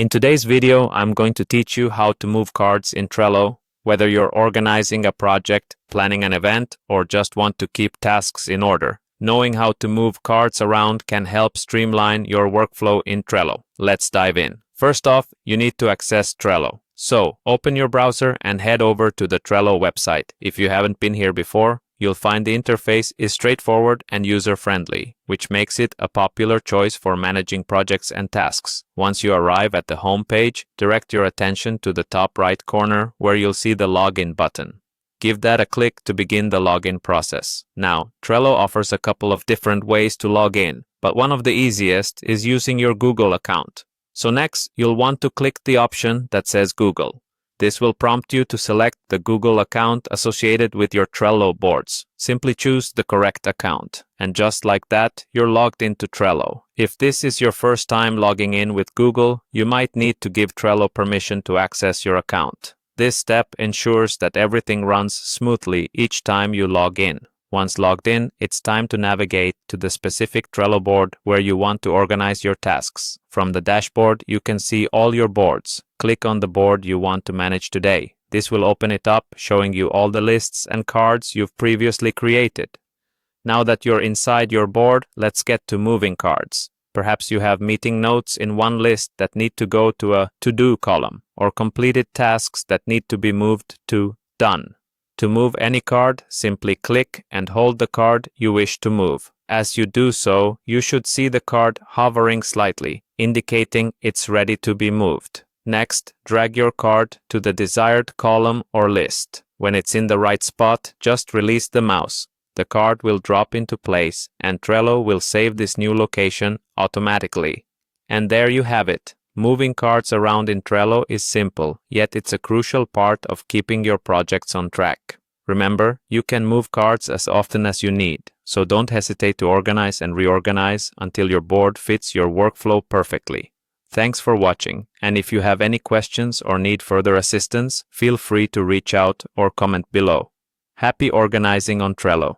In today's video, I'm going to teach you how to move cards in Trello, whether you're organizing a project, planning an event, or just want to keep tasks in order. Knowing how to move cards around can help streamline your workflow in Trello. Let's dive in. First off, you need to access Trello. So, open your browser and head over to the Trello website. If you haven't been here before, you'll find the interface is straightforward and user-friendly, which makes it a popular choice for managing projects and tasks. Once you arrive at the home page, direct your attention to the top right corner where you'll see the Login button. Give that a click to begin the login process. Now, Trello offers a couple of different ways to log in, but one of the easiest is using your Google account. So next, you'll want to click the option that says Google. This will prompt you to select the Google account associated with your Trello boards. Simply choose the correct account. And just like that, you're logged into Trello. If this is your first time logging in with Google, you might need to give Trello permission to access your account. This step ensures that everything runs smoothly each time you log in. Once logged in, it's time to navigate to the specific Trello board where you want to organize your tasks. From the dashboard, you can see all your boards. Click on the board you want to manage today. This will open it up, showing you all the lists and cards you've previously created. Now that you're inside your board, let's get to moving cards. Perhaps you have meeting notes in one list that need to go to a to-do column, or completed tasks that need to be moved to done. To move any card, simply click and hold the card you wish to move. As you do so, you should see the card hovering slightly, indicating it's ready to be moved. Next, drag your card to the desired column or list. When it's in the right spot, just release the mouse. The card will drop into place, and Trello will save this new location automatically. And there you have it. Moving cards around in Trello is simple, yet it's a crucial part of keeping your projects on track. Remember, you can move cards as often as you need, so don't hesitate to organize and reorganize until your board fits your workflow perfectly. Thanks for watching, and if you have any questions or need further assistance, feel free to reach out or comment below. Happy organizing on Trello!